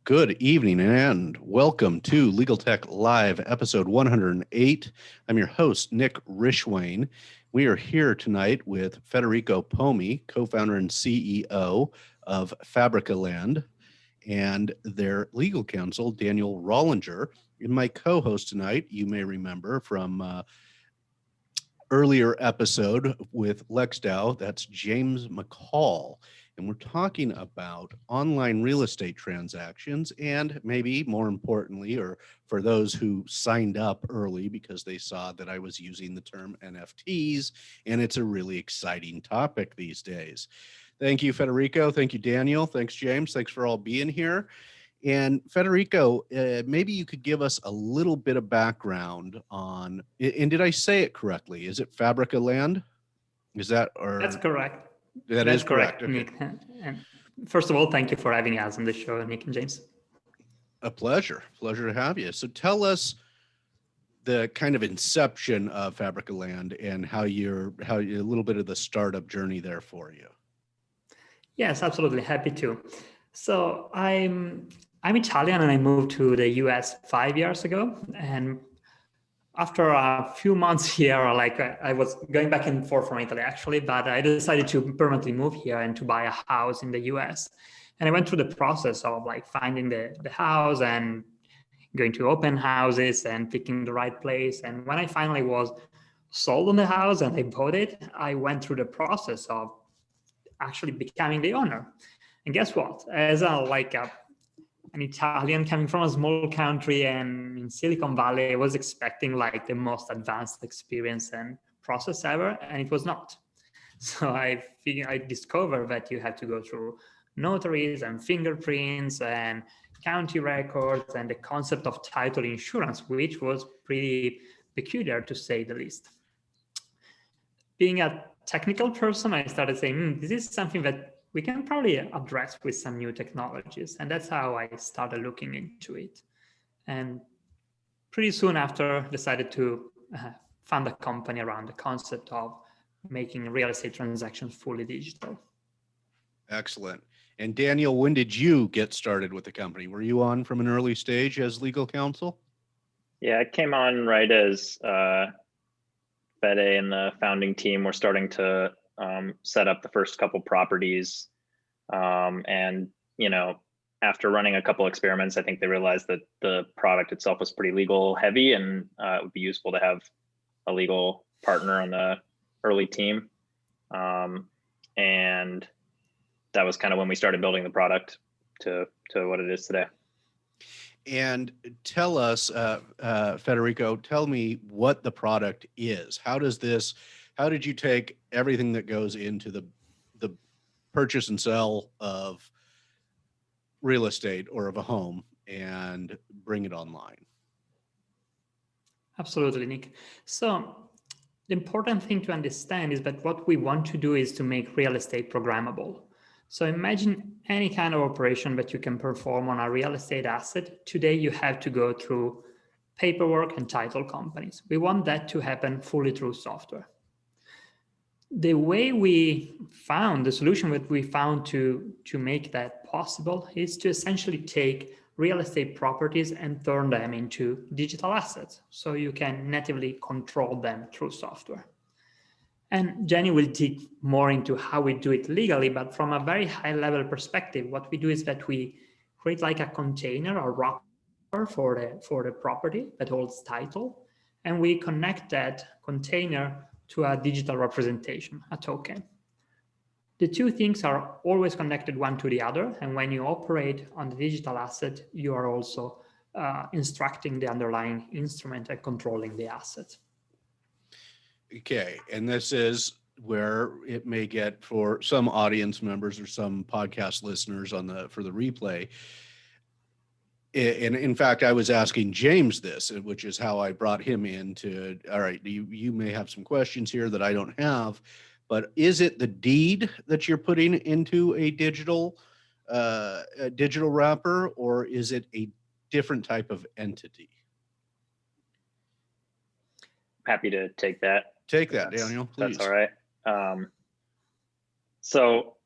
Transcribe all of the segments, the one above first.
Good evening and welcome to Legal Tech Live, episode 108. I'm your host, Nick Rishwain. We are here tonight with Federico Pomi, co-founder and CEO of Fabrica.land, and their legal counsel, Daniel Rollingher. And my co-host tonight, you may remember from earlier episode with LexDAO, that's James McCall. And we're talking about online real estate transactions and maybe more importantly, or for those who signed up early because they saw that I was using the term NFTs, and it's a really exciting topic these days. Thank you, Federico. Thank you, Daniel. Thanks, James. Thanks for all being here. And Federico, maybe you could give us a little bit of background on, and did I say it correctly? Is it Fabrica.land? Is that, or? That's correct. That's correct, okay. Nick. And first of all, thank you for having us on the show, Nick and James. A pleasure to have you. So tell us the kind of inception of Fabrica.land and how a little bit of the startup journey there for you. Yes, absolutely. Happy to. So I'm Italian and I moved to the US 5 years ago. And after a few months here, I was going back and forth from Italy actually, but I decided to permanently move here and to buy a house in the US. And I went through the process of finding the house and going to open houses and picking the right place. And when I finally was sold on the house and I bought it, I went through the process of actually becoming the owner. And guess what? As an Italian coming from a small country and in Silicon Valley, I was expecting the most advanced experience and process ever, and it was not. So I discovered that you have to go through notaries and fingerprints and county records and the concept of title insurance, which was pretty peculiar to say the least. Being a technical person, I started saying, this is something that we can probably address with some new technologies. And that's how I started looking into it. And pretty soon after, decided to fund a company around the concept of making real estate transactions fully digital. Excellent. And Daniel, when did you get started with the company? Were you on from an early stage as legal counsel? Yeah, I came on right as Fede and the founding team were starting to set up the first couple properties. And, after running a couple experiments, I think they realized that the product itself was pretty legal heavy and it would be useful to have a legal partner on the early team. And that was kind of when we started building the product to what it is today. And tell us, Federico, tell me what the product is. How did you take everything that goes into the purchase and sell of real estate or of a home and bring it online? Absolutely, Nick. So the important thing to understand is that what we want to do is to make real estate programmable. So imagine any kind of operation that you can perform on a real estate asset. Today, you have to go through paperwork and title companies. We want that to happen fully through software. The way the solution that we found to make that possible is to essentially take real estate properties and turn them into digital assets. So you can natively control them through software. And Jenny will dig more into how we do it legally, but from a very high level perspective, what we do is that we create a container or wrapper for the property that holds title, and we connect that container to a digital representation, a token. The two things are always connected one to the other, and when you operate on the digital asset, you are also instructing the underlying instrument and controlling the asset. Okay, and this is where it may get for some audience members or some podcast listeners for the replay. And in fact, I was asking James this, which is how I brought him in to, all right, you may have some questions here that I don't have, but is it the deed that you're putting into a digital wrapper, or is it a different type of entity? Happy to take that. Take that, Daniel, please. That's all right. So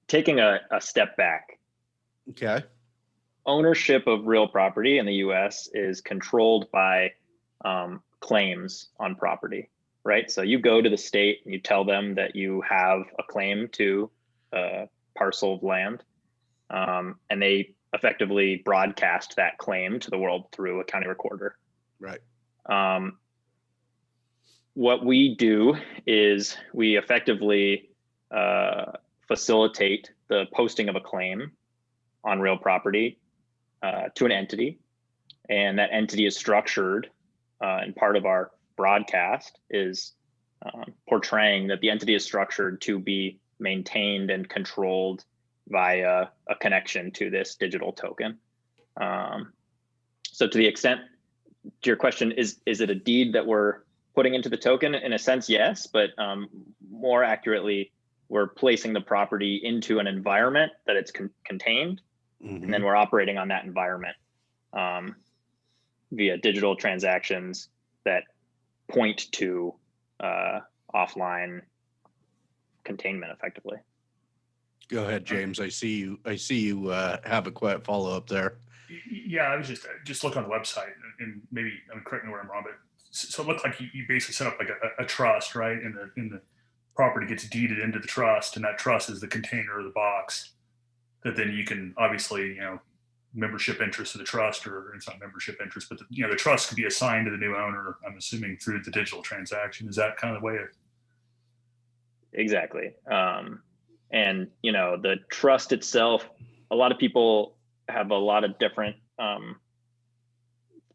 taking a step back. Okay. ownership of real property in the US is controlled by claims on property, right? So you go to the state and you tell them that you have a claim to a parcel of land, and they effectively broadcast that claim to the world through a county recorder. Right. What we do is we effectively facilitate the posting of a claim on real property to an entity, and that entity is structured, and part of our broadcast is portraying that the entity is structured to be maintained and controlled via a connection to this digital token. So to the extent, to your question, is it a deed that we're putting into the token? In a sense, yes, but more accurately, we're placing the property into an environment that it's contained, and then we're operating on that environment via digital transactions that point to offline containment effectively. Go ahead, James. I see you have a quiet follow-up there. Yeah, I was just look on the website, and maybe correct me where I'm wrong, but so it looked like you basically set up like a trust, right? And the property gets deeded into the trust, and that trust is the container or the box that then you can obviously, membership interest of the trust, or it's not membership interest, but the trust can be assigned to the new owner, I'm assuming, through the digital transaction. Is that kind of the way? Exactly. And the trust itself, a lot of people have a lot of different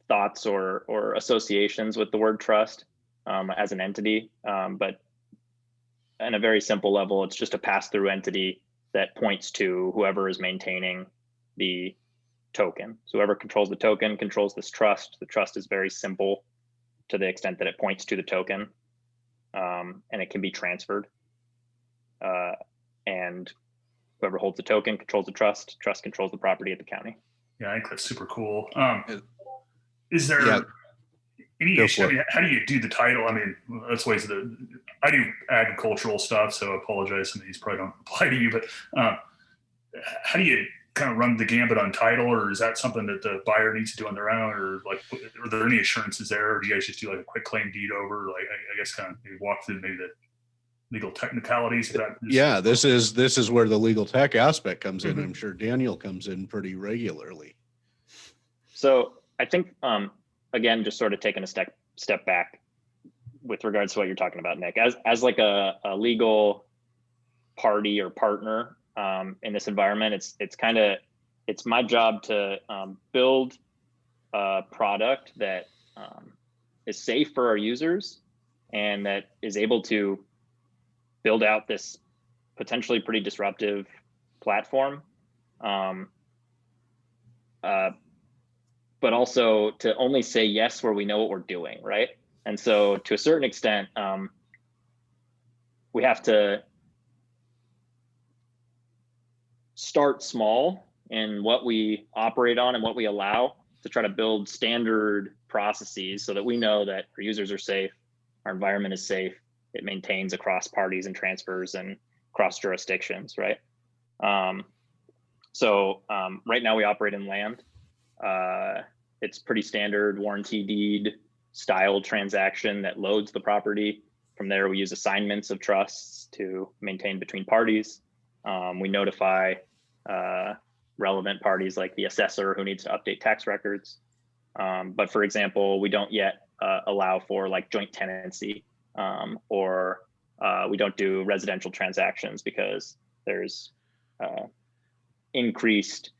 thoughts or associations with the word trust as an entity, but on a very simple level, it's just a pass-through entity that points to whoever is maintaining the token. So whoever controls the token controls this trust. The trust is very simple to the extent that it points to the token, and it can be transferred. And whoever holds the token controls the trust. Trust controls the property at the county. Yeah, I think that's super cool. Is there any issue? I mean, how do you do the title? I mean, that's ways I do agricultural stuff, so I apologize. Some of these probably don't apply to you, but how do you kind of run the gambit on title, or is that something that the buyer needs to do on their own, or like, are there any assurances there, or do you guys just do like a quick claim deed over? Like, I guess kind of maybe walk through maybe the legal technicalities. Yeah, this is where the legal tech aspect comes in. I'm sure Daniel comes in pretty regularly. So I think, again, just sort of taking a step back with regards to what you're talking about, Nick, as like a legal party or partner in this environment, it's my job to build a product that is safe for our users and that is able to build out this potentially pretty disruptive platform, but also to only say yes where we know what we're doing, right? And so to a certain extent, we have to start small in what we operate on and what we allow, to try to build standard processes so that we know that our users are safe, our environment is safe, it maintains across parties and transfers and across jurisdictions, right? So right now we operate in land. It's pretty standard warranty deed style transaction that loads the property. From there, we use assignments of trusts to maintain between parties. We notify relevant parties like the assessor who needs to update tax records. But for example, we don't yet allow for like joint tenancy, or we don't do residential transactions because there's increased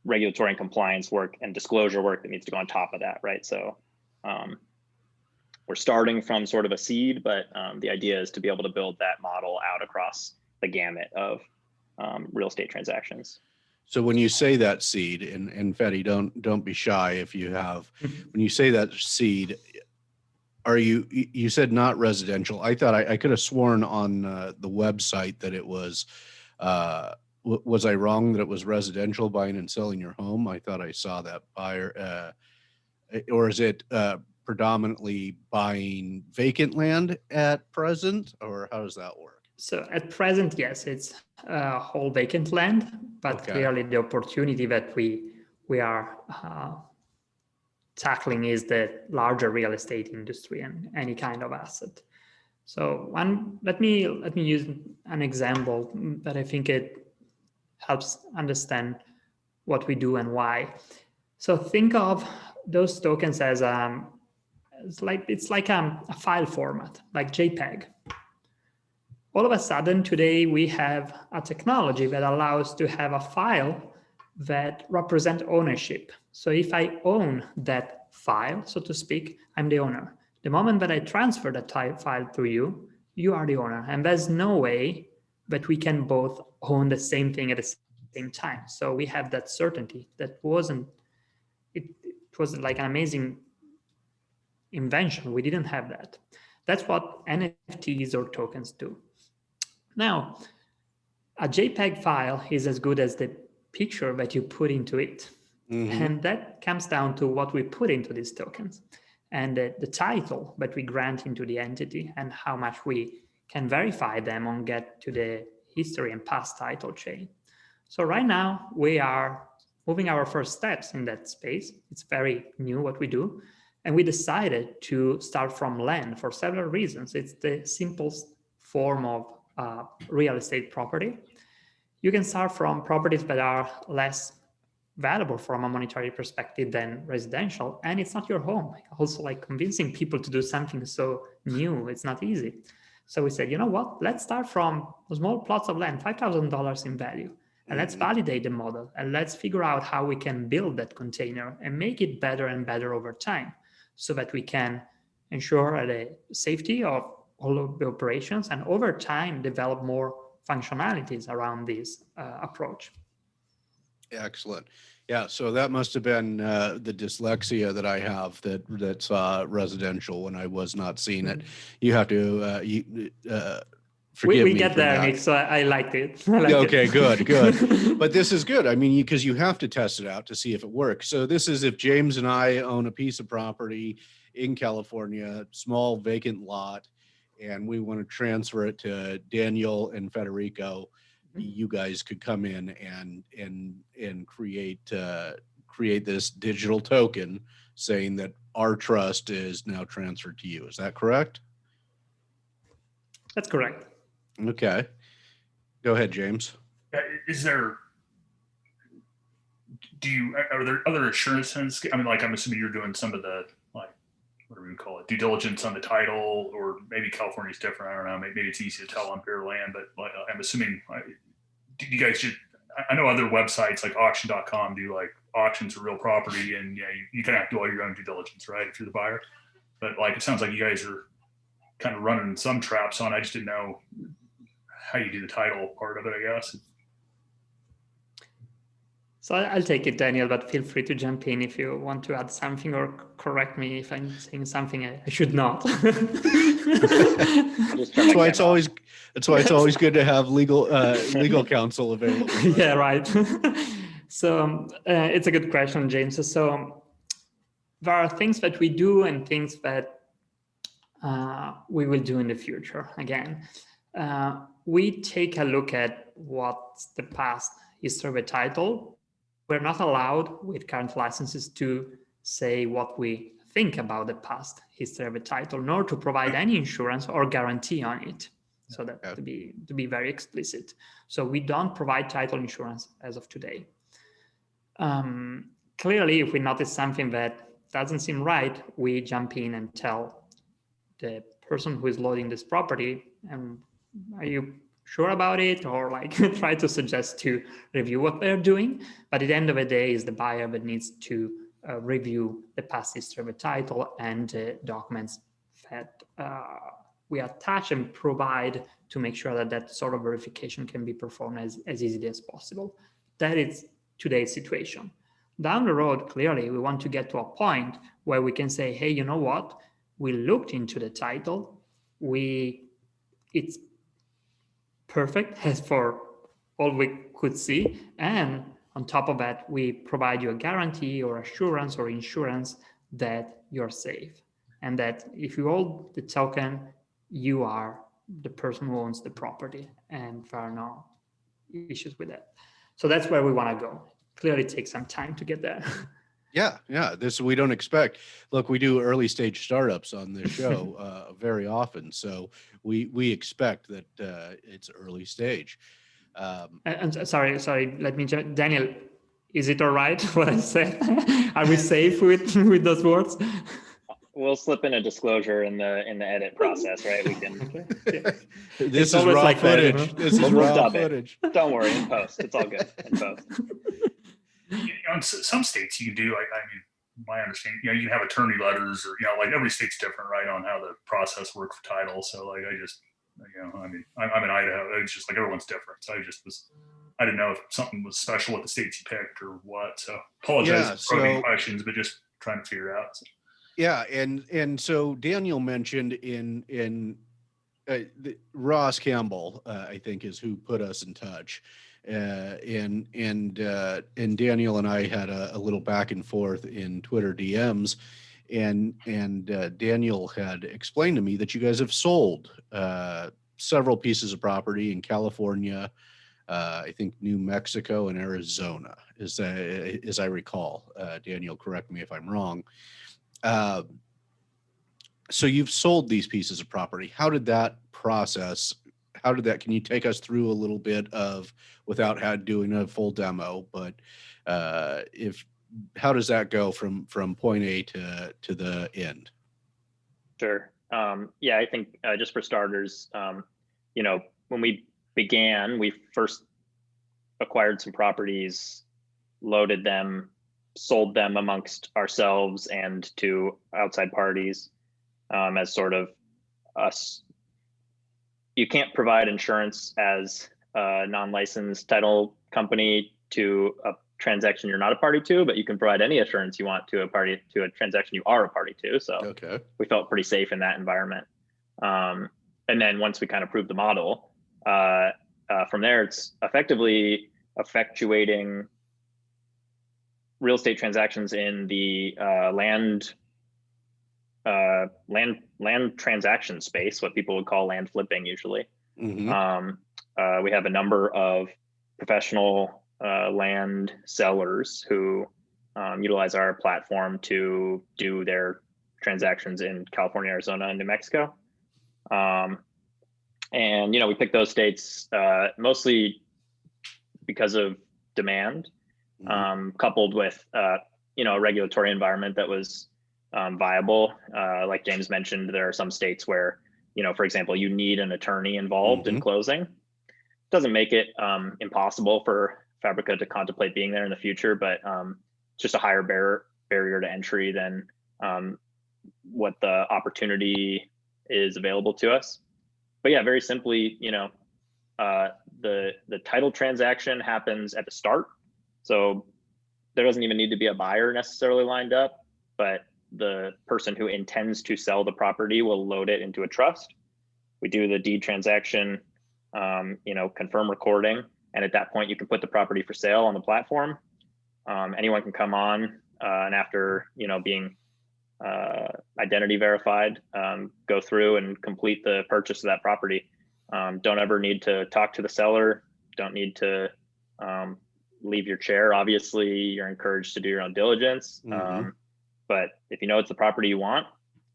regulatory and compliance work and disclosure work that needs to go on top of that, right? So we're starting from sort of a seed, but the idea is to be able to build that model out across the gamut of real estate transactions. So when you say that seed, and Fetty, don't be shy if you have, when you say that seed, are you said not residential? I thought I could have sworn on the website that it was, was I wrong that it was residential, buying and selling your home? I thought I saw that buyer, or is it predominantly buying vacant land at present, or how does that work? So at present, yes, it's whole vacant land, but clearly the opportunity that we we are tackling is the larger real estate industry and any kind of asset. So let me use an example that I think it helps understand what we do and why. So think of those tokens as it's like a file format, like JPEG. All of a sudden today we have a technology that allows to have a file that represent ownership. So if I own that file, so to speak, I'm the owner. The moment that I transfer that file to you, you are the owner. And there's no way that we can both own the same thing at the same time. So we have that certainty that it was like an amazing invention. We didn't have that. That's what NFTs or tokens do. Now, a JPEG file is as good as the picture that you put into it. Mm-hmm. And that comes down to what we put into these tokens and the title that we grant into the entity and how much we can verify them and get to the history and past title chain. So right now we are moving our first steps in that space. It's very new what we do. And we decided to start from land for several reasons. It's the simplest form of real estate property. You can start from properties that are less valuable from a monetary perspective than residential, and it's not your home. Also, like convincing people to do something so new, it's not easy. So we said, you know what, let's start from small plots of land, $5,000 in value, and let's validate the model, and let's figure out how we can build that container and make it better and better over time so that we can ensure the safety of all of the operations and over time develop more functionalities around this approach. Excellent. Yeah, so that must have been the dyslexia that I have that's residential when I was not seeing it. You have to forgive me. We get there, Nick, so I liked it. Okay, good. But this is good. I mean, because you have to test it out to see if it works. So this is if James and I own a piece of property in California, small vacant lot, and we want to transfer it to Daniel and Federico, you guys could come in and create this digital token saying that our trust is now transferred to you. Is that correct? That's correct. Okay. Go ahead, James. Are there other assurances? I mean, like, I'm assuming you're doing some of the, like, what do we call it, due diligence on the title, or maybe California's different. I don't know. Maybe it's easy to tell on Fabrica.land, but like, I'm assuming you guys I know other websites like auction.com do like auctions of real property, and yeah, you kind of have to do all your own due diligence, right, if you're the buyer. But like, it sounds like you guys are kind of running some traps on. I just didn't know how you do the title part of it, I guess. So I'll take it, Daniel, but feel free to jump in if you want to add something or correct me if I'm saying something I should not. That's why it's always good to have legal counsel available. Right? Yeah, right. So it's a good question, James. So there are things that we do and things that we will do in the future. Again, we take a look at what's the past history of a title. We're not allowed with current licenses to say what we think about the past history of a title, nor to provide any insurance or guarantee on it. So that to be very explicit. So we don't provide title insurance as of today. Clearly, if we notice something that doesn't seem right, we jump in and tell the person who is loading this property, are you sure about it, or like try to suggest to review what they're doing. But at the end of the day, is the buyer that needs to review the past history of a title and documents that we attach and provide to make sure that that sort of verification can be performed as easily as possible. That is today's situation. Down the road, clearly, we want to get to a point where we can say, hey, you know what? We looked into the title. It's perfect as for all we could see. And on top of that, we provide you a guarantee or assurance or insurance that you're safe. And that if you hold the token, you are the person who owns the property, and there are no issues with that. So that's where we want to go. clearly takes some time to get there. Yeah. This we don't expect. Look, we do early stage startups on this show very often, so we expect that it's early stage. And sorry, let me just, Daniel, is it all right what I said? Are we safe with those words? We'll slip in a disclosure in the edit process, right? We can. Okay. This is raw footage. This is We'll raw dub it. footage. Don't worry, in post, it's all good in post. In some states you can do, I mean, my understanding, you can have attorney letters, or like every state's different, right, on how the process works for title. So like I just, I mean, I'm in Idaho. It's just like everyone's different. So I didn't know if something was special with the states you picked or what. So apologize for probing questions, but just trying to figure it out. So. Yeah, and so Daniel mentioned Ross Campbell, I think, is who put us in touch, and Daniel and I had a little back and forth in Twitter DMs, and Daniel had explained to me that you guys have sold several pieces of property in California, I think New Mexico and Arizona, as I recall. Daniel, correct me if I'm wrong. So you've sold these pieces of property. How did that process? Can you take us through a little bit of, without doing a full demo, but how does that go from point A to the end? Sure. Yeah, I think just for starters, when we began, we first acquired some properties, loaded them, sold them amongst ourselves and to outside parties as sort of us. You can't provide insurance as a non-licensed title company to a transaction you're not a party to, but you can provide any assurance you want to a transaction you are a party to. So okay. We felt pretty safe in that environment. And then once we kind of proved the model, from there, it's effectively effectuating real estate transactions in the land transaction space, what people would call land flipping usually. Mm-hmm. We have a number of professional land sellers who utilize our platform to do their transactions in California, Arizona, and New Mexico. And we picked those states mostly because of demand. Coupled with a regulatory environment that was viable. Like James mentioned, there are some states where, for example, you need an attorney involved in closing. Doesn't make it impossible for Fabrica to contemplate being there in the future, but it's just a higher barrier to entry than what the opportunity is available to us. But yeah, very simply, the title transaction happens at the start. So there doesn't even need to be a buyer necessarily lined up, but the person who intends to sell the property will load it into a trust. We do the deed transaction, confirm recording. And at that point, you can put the property for sale on the platform. Anyone can come on and after, being identity verified, go through and complete the purchase of that property. Don't ever need to talk to the seller. Don't need to leave your chair. Obviously, you're encouraged to do your own diligence. But if you know it's the property you want,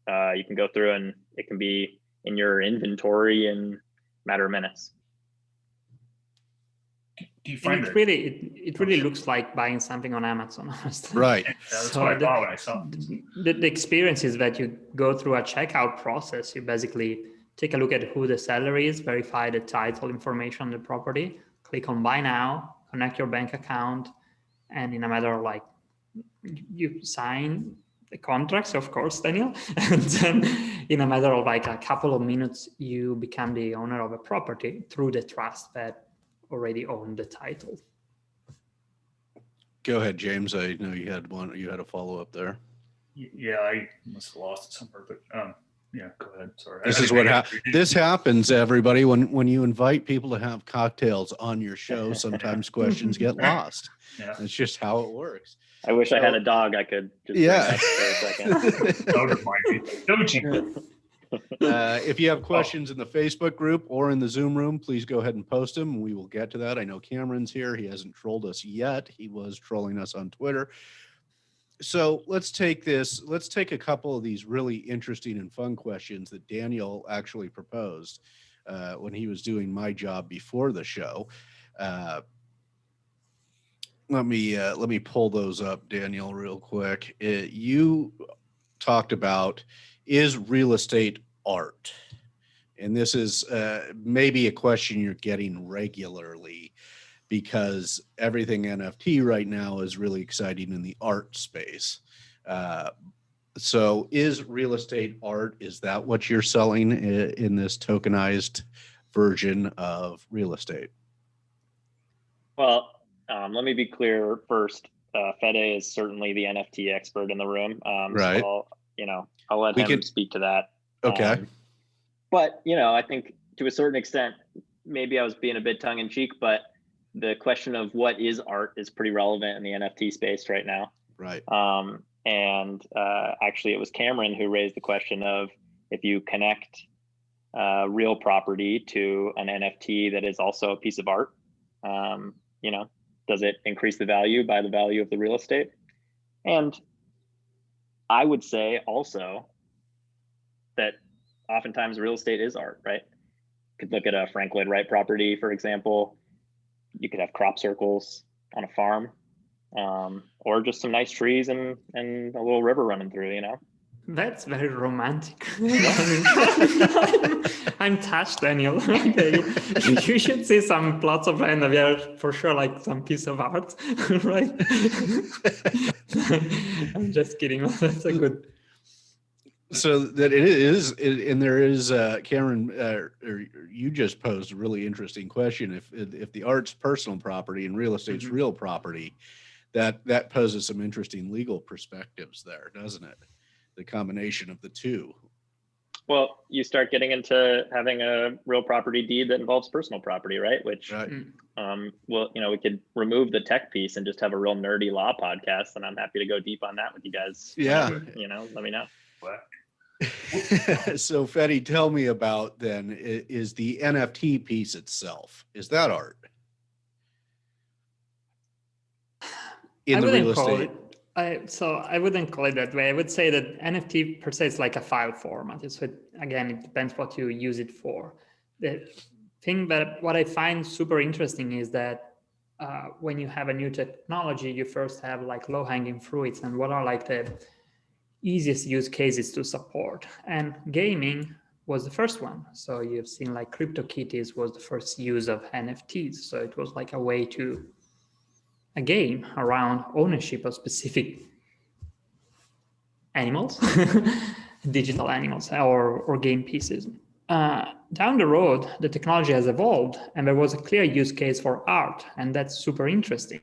you can go through and it can be in your inventory in a matter of minutes. Do you find it really looks like buying something on Amazon, honestly. Right. Yeah, that's what I thought when I saw it. The experience is that you go through a checkout process. You basically take a look at who the seller is, verify the title information on the property, click on buy now, connect your bank account, and in a matter of you sign the contracts, of course, Daniel, and then in a matter of a couple of minutes, you become the owner of a property through the trust that already owned the title. Go ahead, James. I know you had a follow-up there. Yeah, I must have lost it somewhere, but yeah, go ahead. Sorry. This is what happens. This happens, everybody, when you invite people to have cocktails on your show. Sometimes questions get lost. Yeah. It's just how it works. I wish I had a dog I could just bring up for a second. Don't remind me. Don't you? If you have questions in the Facebook group or in the Zoom room, please go ahead and post them. We will get to that. I know Cameron's here. He hasn't trolled us yet. He was trolling us on Twitter. So let's take a couple of these really interesting and fun questions that Daniel actually proposed when he was doing my job before the show. Let me pull those up, Daniel, real quick. You talked about, is real estate art? And this is maybe a question you're getting regularly because everything NFT right now is really exciting in the art space. So is real estate art, is that what you're selling in this tokenized version of real estate? Well, let me be clear first. Fede is certainly the NFT expert in the room. Right. So I'll let him speak to that. Okay. But, I think to a certain extent, maybe I was being a bit tongue in cheek, but the question of what is art is pretty relevant in the NFT space right now. Right. Actually, it was Cameron who raised the question of, if you connect real property to an NFT that is also a piece of art, does it increase the value by the value of the real estate? And I would say also that oftentimes real estate is art, right? You could look at a Frank Lloyd Wright property, for example. You could have crop circles on a farm, or just some nice trees and a little river running through, That's very romantic. I'm touched, Daniel. You should see some plots of land. We are for sure like some piece of art, right? I'm just kidding. That's a good. So that it is, and there is, Cameron, you just posed a really interesting question. If the art's personal property and real estate's real property, that poses some interesting legal perspectives there, doesn't it? The combination of the two. Well, you start getting into having a real property deed that involves personal property, right? Which, right. We could remove the tech piece and just have a real nerdy law podcast, and I'm happy to go deep on that with you guys. Yeah. Whenever, let me know. So Fede, tell me about then, is the NFT piece itself, is that art? In the real estate. I wouldn't call it that way. I would say that NFT per se is like a file format. So again, it depends what you use it for. The thing that what I find super interesting is that when you have a new technology, you first have like low-hanging fruits and what are like the easiest use cases to support. And gaming was the first one. So you've seen like CryptoKitties was the first use of NFTs. So it was like a way to a game around ownership of specific animals, digital animals or game pieces. Down the road, the technology has evolved and there was a clear use case for art. And that's super interesting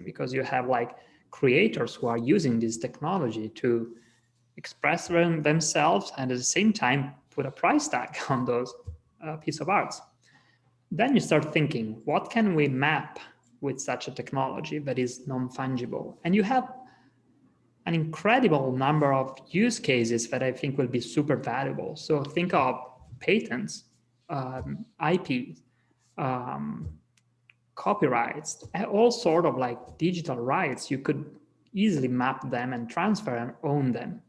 because you have like creators who are using this technology to express themselves and at the same time put a price tag on those piece of arts. Then you start thinking, what can we map with such a technology that is non-fungible? And you have an incredible number of use cases that I think will be super valuable. So think of patents, IP, copyrights, all sort of like digital rights. You could easily map them and transfer and own them.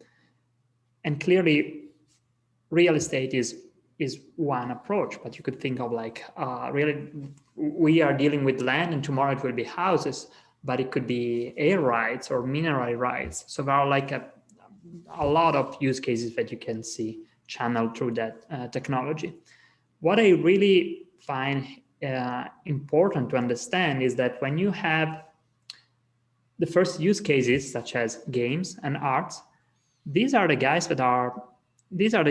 And clearly, real estate is one approach, but you could think of like really, we are dealing with land and tomorrow it will be houses, but it could be air rights or mineral rights. So there are like a lot of use cases that you can see channeled through that technology. What I really find important to understand is that when you have the first use cases such as games and arts, these are the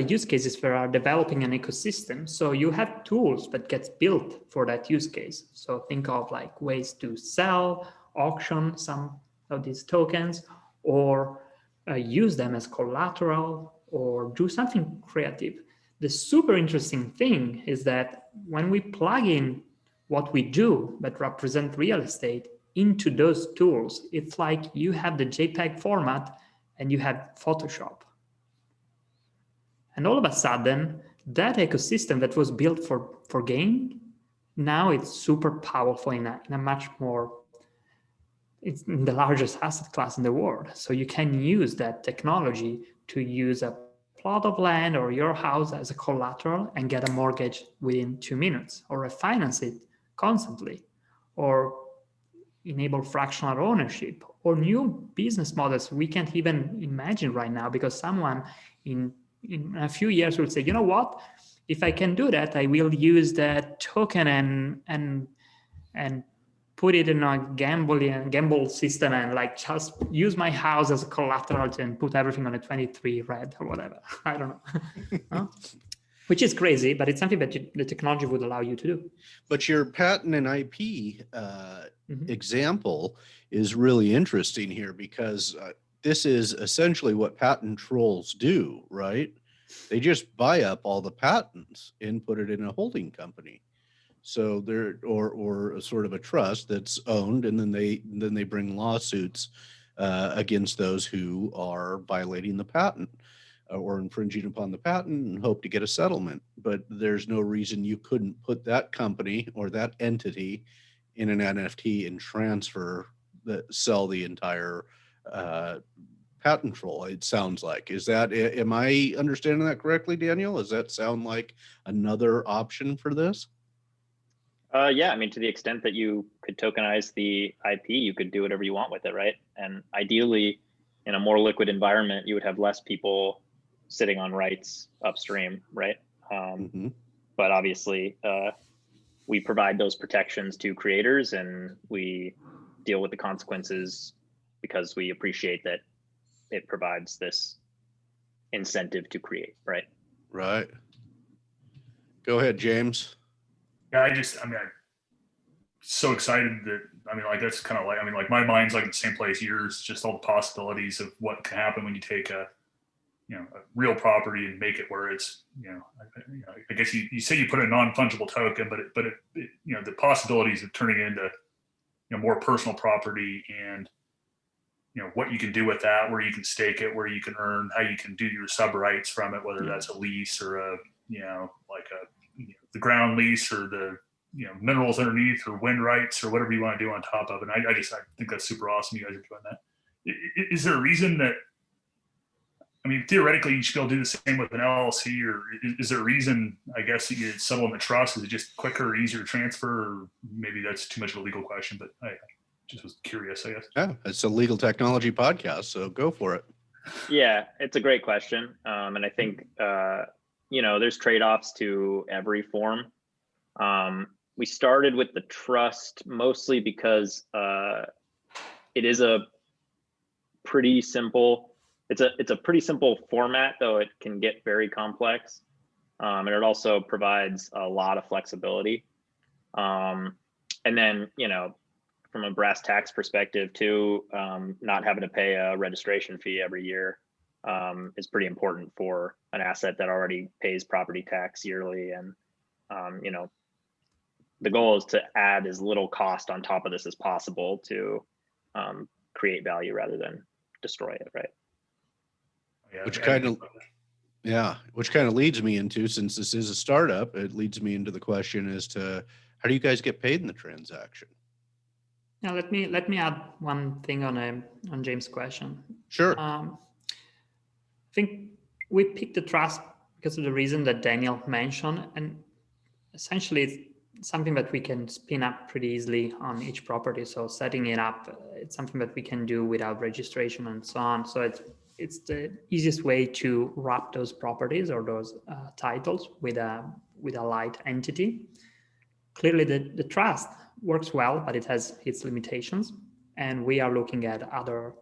use cases that are developing an ecosystem. So you have tools that gets built for that use case. So think of like ways to sell, auction some of these tokens, or use them as collateral, or do something creative. The super interesting thing is that when we plug in what we do that represent real estate into those tools, it's like you have the JPEG format and you have Photoshop. And all of a sudden, that ecosystem that was built for gain, now it's super powerful in a much more, it's the largest asset class in the world. So you can use that technology to use a plot of land or your house as a collateral and get a mortgage within 2 minutes, or refinance it constantly, or enable fractional ownership, or new business models we can't even imagine right now, because someone in a few years will say, you know what, if I can do that, I will use that token and put it in a gamble system and like just use my house as a collateral and put everything on a 23 red or whatever. I don't know. Huh? Which is crazy, but it's something that the technology would allow you to do. But your patent and IP example is really interesting here, because this is essentially what patent trolls do, right? They just buy up all the patents and put it in a holding company. So they're or a sort of a trust that's owned, and then they bring lawsuits against those who are violating the patent or infringing upon the patent, and hope to get a settlement. But there's no reason you couldn't put that company or that entity in an NFT and sell the entire patent troll. It sounds like, am I understanding that correctly, Daniel? Does that sound like another option for this? Yeah, I mean, to the extent that you could tokenize the IP, you could do whatever you want with it, right? And ideally, in a more liquid environment, you would have less people sitting on rights upstream, right? But obviously, we provide those protections to creators, and we deal with the consequences because we appreciate that it provides this incentive to create, right? Right. Go ahead, James. Yeah, I'm so excited that, that's kind of like, my mind's like in the same place yours, just all the possibilities of what can happen when you take a real property and make it where it's, I guess you say you put a non-fungible token, but it the possibilities of turning it into, more personal property, and, what you can do with that, where you can stake it, where you can earn, how you can do your sub rights from it, whether that's a lease or the ground lease, or the minerals underneath, or wind rights, or whatever you want to do on top of it. And I think that's super awesome. You guys are doing that. Is there a reason that, theoretically you should be able to do the same with an LLC, or is there a reason, I guess, that you settle in the trust? Is it just quicker or easier to transfer? Or maybe that's too much of a legal question, but I just was curious, I guess. Yeah, it's a legal technology podcast, so go for it. Yeah, it's a great question. And I think, there's trade-offs to every form. We started with the trust mostly because it is a pretty simple, it's a pretty simple format, though it can get very complex. And it also provides a lot of flexibility. And then, from a brass tacks perspective too, not having to pay a registration fee every year is pretty important for an asset that already pays property tax yearly. And, the goal is to add as little cost on top of this as possible to create value rather than destroy it, right? Which kind of leads me into, since this is a startup, it leads me into the question as to, how do you guys get paid in the transaction? Now, let me add one thing on James' question. Sure. I think we picked the trust because of the reason that Daniel mentioned, and essentially it's something that we can spin up pretty easily on each property. So setting it up, it's something that we can do without registration and so on. So it's the easiest way to wrap those properties or those titles with a light entity. Clearly, the trust works well, but it has its limitations, and we are looking at other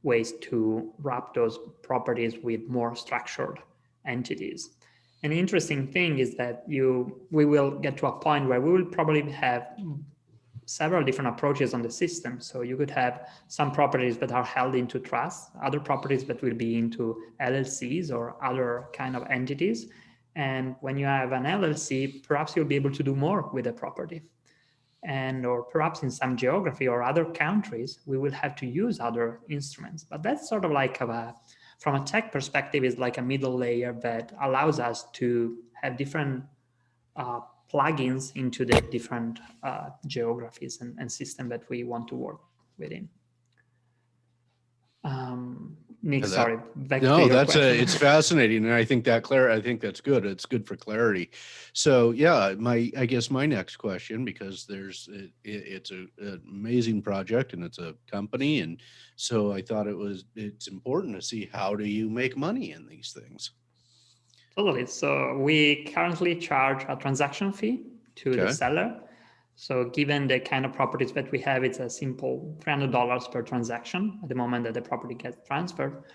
ways to wrap those properties with more structured entities. An interesting thing is that we will get to a point where we will probably have several different approaches on the system. So you could have some properties that are held into trust, other properties that will be into LLCs or other kind of entities. And when you have an LLC, perhaps you'll be able to do more with the property. Or perhaps in some geography or other countries, we will have to use other instruments. But that's sort of like a from a tech perspective, it's like a middle layer that allows us to have different plugins into the different geographies and system that we want to work within. Nick, sorry. Back to your question. It's fascinating, and I think that's good. It's good for clarity. So yeah, I guess my next question, because it's an amazing project and it's a company, and so I thought it's important to see, how do you make money in these things? Totally. So we currently charge a transaction fee to the seller. So given the kind of properties that we have, it's a simple $300 per transaction at the moment that the property gets transferred.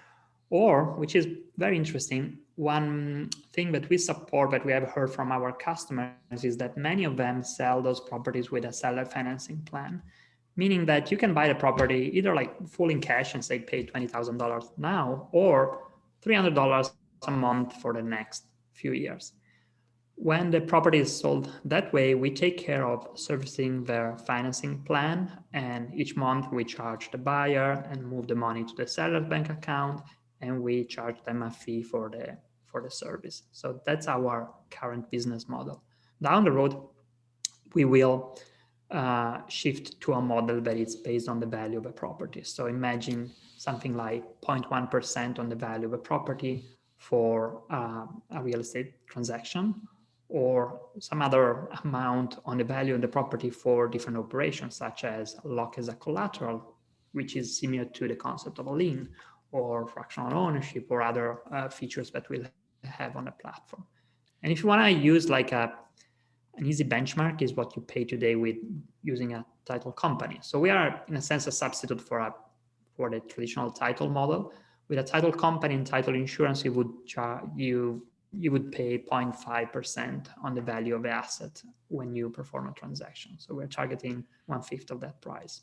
Or, which is very interesting, one thing that we support, that we have heard from our customers, is that many of them sell those properties with a seller financing plan, meaning that you can buy the property either like full in cash and say pay $20,000 now, or $300 a month for the next few years. When the property is sold that way, we take care of servicing their financing plan, and each month we charge the buyer and move the money to the seller's bank account, and we charge them a fee for the service. So that's our current business model. Down the road, we will shift to a model that is based on the value of a property. So imagine something like 0.1% on the value of a property for a real estate transaction, or some other amount on the value of the property for different operations, such as lock as a collateral, which is similar to the concept of a lien, or fractional ownership, or other features that we'll have on the platform. And if you want to use like an easy benchmark, is what you pay today with using a title company. So we are, in a sense, a substitute for the traditional title model. With a title company and title insurance, you would pay 0.5% on the value of the asset when you perform a transaction. So we're targeting 1/5 of that price.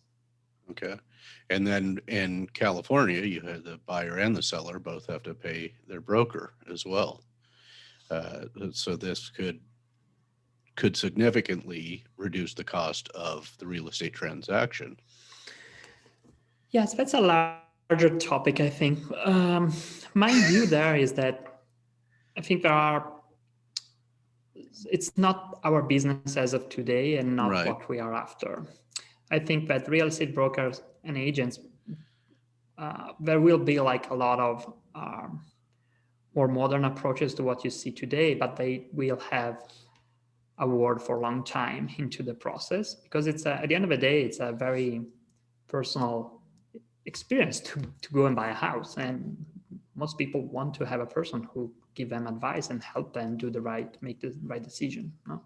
Okay. And then in California, you have the buyer and the seller both have to pay their broker as well. So this could significantly reduce the cost of the real estate transaction. Yes, that's a larger topic, I think. My view there is that I think it's not our business as of today, and not what we are after. I think that real estate brokers and agents, there will be like a lot of more modern approaches to what you see today, but they will have a word for a long time into the process, because it's at the end of the day, it's a very personal experience to go and buy a house, and most people want to have a person who give them advice and help them make the right decision. No?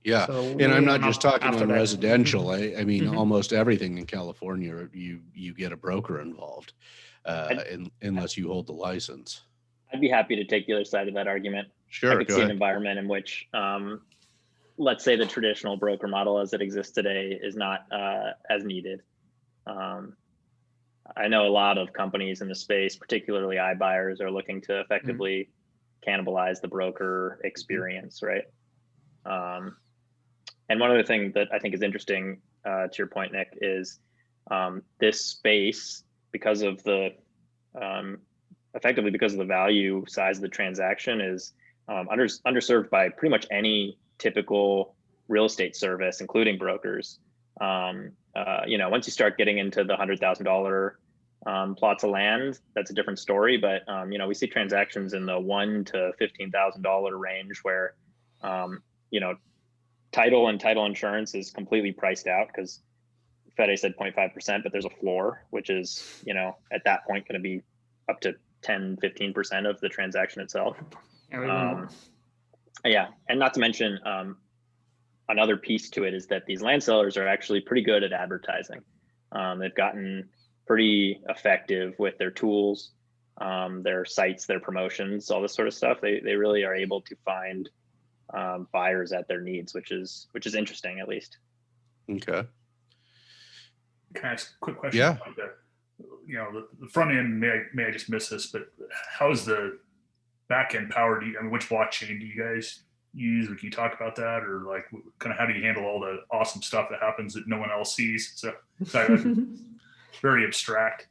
Yeah, so and I'm not just talking on residential. I mean, almost everything in California, you get a broker involved, unless you hold the license. I'd be happy to take the other side of that argument. Sure, I could see an environment in which, let's say, the traditional broker model as it exists today is not as needed. I know a lot of companies in the space, particularly iBuyers, are looking to effectively cannibalize the broker experience, right? And one other thing that I think is interesting, to your point, Nick, is this space, because of the effectively because of the value size of the transaction, is underserved by pretty much any typical real estate service, including brokers. Once you start getting into the $100,000 plots of land, that's a different story. But we see transactions in the $1,000 to $15,000 range where title and title insurance is completely priced out, because Fede said 0.5%, but there's a floor, which is, at that point going to be up to 10-15% of the transaction itself. Yeah, and not to mention, another piece to it is that these land sellers are actually pretty good at advertising. They've gotten pretty effective with their tools, their sites, their promotions, all this sort of stuff. They really are able to find buyers at their needs, which is interesting, at least. Okay. Can I ask a quick question? Yeah. The front end, may I just miss this, but how is the back end powered? Which blockchain do you guys use? Can you talk about that, or like kind of how do you handle all the awesome stuff that happens that no one else sees? So very abstract.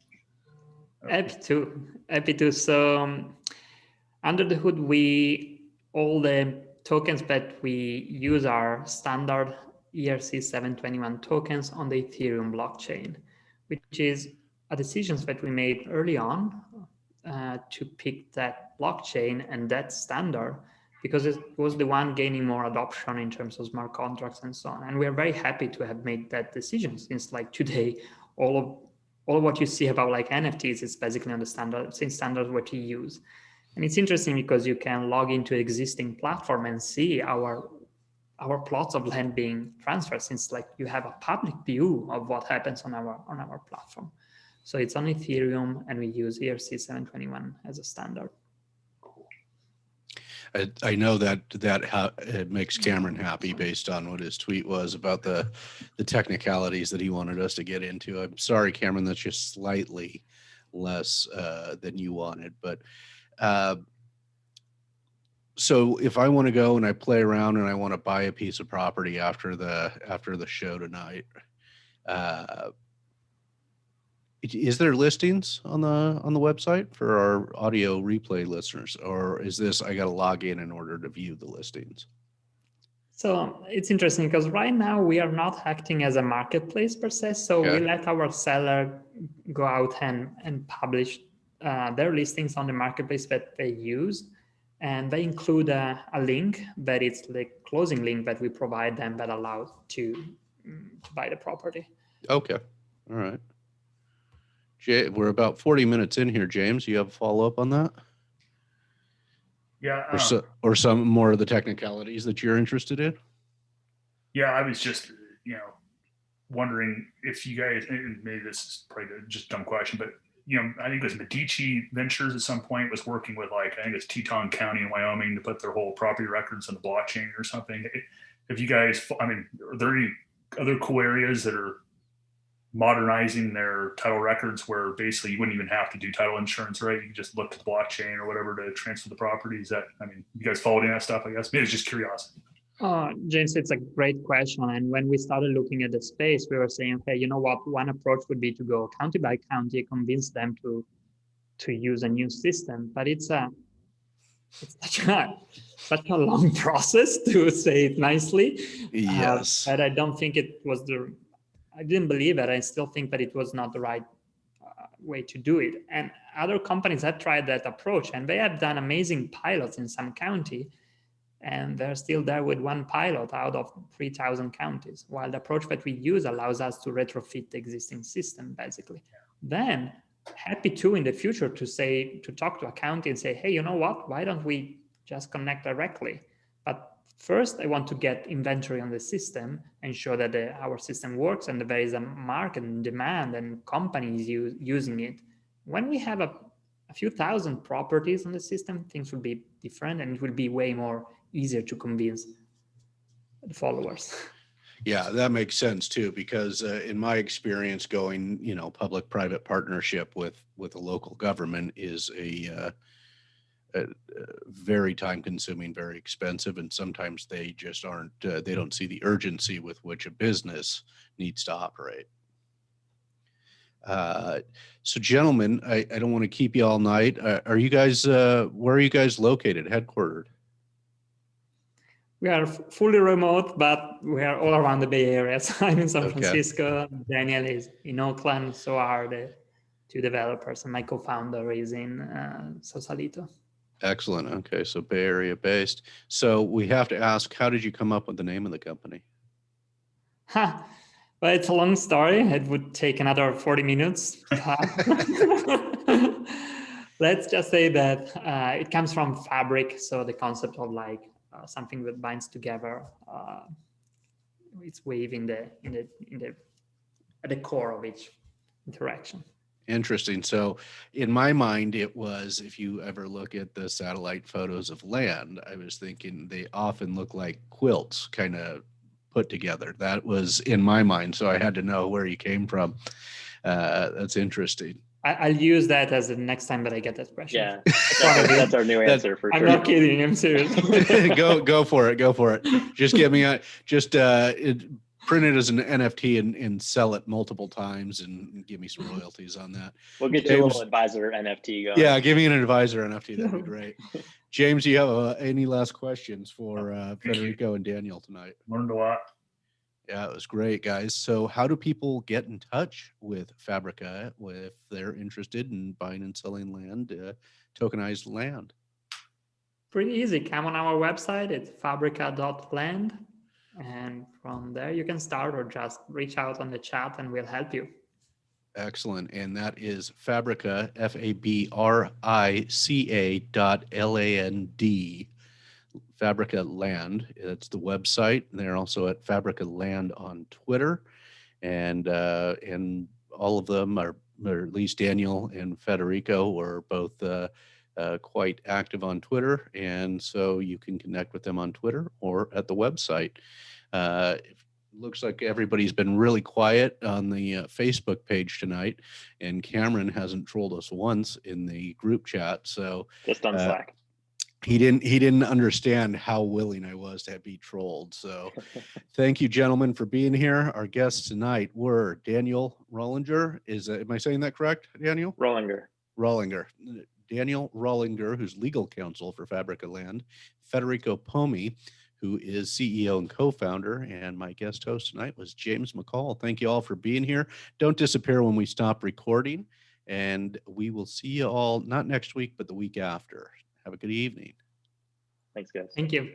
Happy to. So under the hood, all the tokens that we use are standard ERC 721 tokens on the Ethereum blockchain, which is a decision that we made early on to pick that blockchain and that standard, because it was the one gaining more adoption in terms of smart contracts and so on. And we are very happy to have made that decision, since like today, all of what you see about like NFTs is basically on the same standard what you use. And it's interesting because you can log into existing platform and see our plots of land being transferred, since like you have a public view of what happens on our platform. So it's on Ethereum, and we use ERC 721 as a standard. I know that it makes Cameron happy based on what his tweet was about the technicalities that he wanted us to get into. I'm sorry, Cameron, that's just slightly less than you wanted. But so if I want to go and I play around and I want to buy a piece of property after the show tonight, is there listings on the website for our audio replay listeners, or is this I got to log in order to view the listings? So it's interesting because right now we are not acting as a marketplace per se. So we let our seller go out and publish their listings on the marketplace that they use, and they include a link, but it's the closing link that we provide them that allows to buy the property. Okay, all right. We're about 40 minutes in here, James. You have a follow-up on that? Yeah. Or some more of the technicalities that you're interested in? Yeah, I was just, wondering if you guys, and maybe this is probably just a dumb question, but, I think it was Medici Ventures at some point was working with I think it's Teton County in Wyoming to put their whole property records on the blockchain or something. Have you guys, are there any other cool areas that are modernizing their title records where basically you wouldn't even have to do title insurance, right? You can just look to the blockchain or whatever to transfer the property. You guys followed any of that stuff, I guess? Maybe it's just curiosity. James, it's a great question. And when we started looking at the space, we were saying, okay, you know what? One approach would be to go county by county, convince them to use a new system. But it's such a long process, to say it nicely. Yes. And I don't think it was I didn't believe it. I still think that it was not the right way to do it. And other companies have tried that approach, and they have done amazing pilots in some county, and they're still there with one pilot out of 3,000 counties, while the approach that we use allows us to retrofit the existing system, basically. Then, happy to in the future to talk to a county and say, hey, you know what? Why don't we just connect directly? But first, I want to get inventory on the system, ensure that our system works and that there is a market and demand and companies using it. When we have a few thousand properties on the system, things will be different, and it will be way more easier to convince the followers. Yeah, that makes sense too, because in my experience going, public-private partnership with a local government is a very time-consuming, very expensive, and sometimes they just aren't. They don't see the urgency with which a business needs to operate. So, gentlemen, I don't want to keep you all night. Are you guys? Where are you guys located? Headquartered? We are fully remote, but we are all around the Bay Area. So I'm in San Francisco. Daniel is in Oakland. So are the two developers, and my co-founder is in Sausalito. Excellent. Okay, so Bay Area based. So we have to ask, how did you come up with the name of the company? Well, it's a long story. It would take another 40 minutes. Let's just say that it comes from fabric. So the concept of something that binds together its wave at the core of each interaction. Interesting. So in my mind, it was, if you ever look at the satellite photos of land, I was thinking they often look like quilts kind of put together. That was in my mind. So I had to know where you came from. That's interesting. I'll use that as the next time that I get that question. Yeah, that's our new answer for sure. I'm not kidding. I'm serious. Go for it. Just get me on. print it as an NFT and sell it multiple times and give me some royalties on that. We'll get you a little advisor NFT going. Yeah, give me an advisor NFT. That'd be great. James, you have any last questions for Federico and Daniel tonight? Learned a lot. Yeah, it was great, guys. So how do people get in touch with Fabrica if they're interested in buying and selling land, tokenized land? Pretty easy. Come on our website. It's Fabrica.land. And from there, you can start or just reach out on the chat and we'll help you. Excellent. And that is Fabrica, Fabrica.land. Fabrica.land. That's the website. They're also at Fabrica.land on Twitter. And all of them are, or at least Daniel and Federico, are both quite active on Twitter. And so you can connect with them on Twitter or at the website. It looks like everybody's been really quiet on the Facebook page tonight, and Cameron hasn't trolled us once in the group chat. So just on Slack. He didn't understand how willing I was to be trolled. So thank you, gentlemen, for being here. Our guests tonight were Daniel Rollingher. Am I saying that correct, Daniel? Rollingher. Daniel Rollingher, who's legal counsel for Fabrica.land. Federico Pomi, who is CEO and co-founder. And my guest host tonight was James McCall. Thank you all for being here. Don't disappear when we stop recording. And we will see you all, not next week, but the week after. Have a good evening. Thanks, guys. Thank you.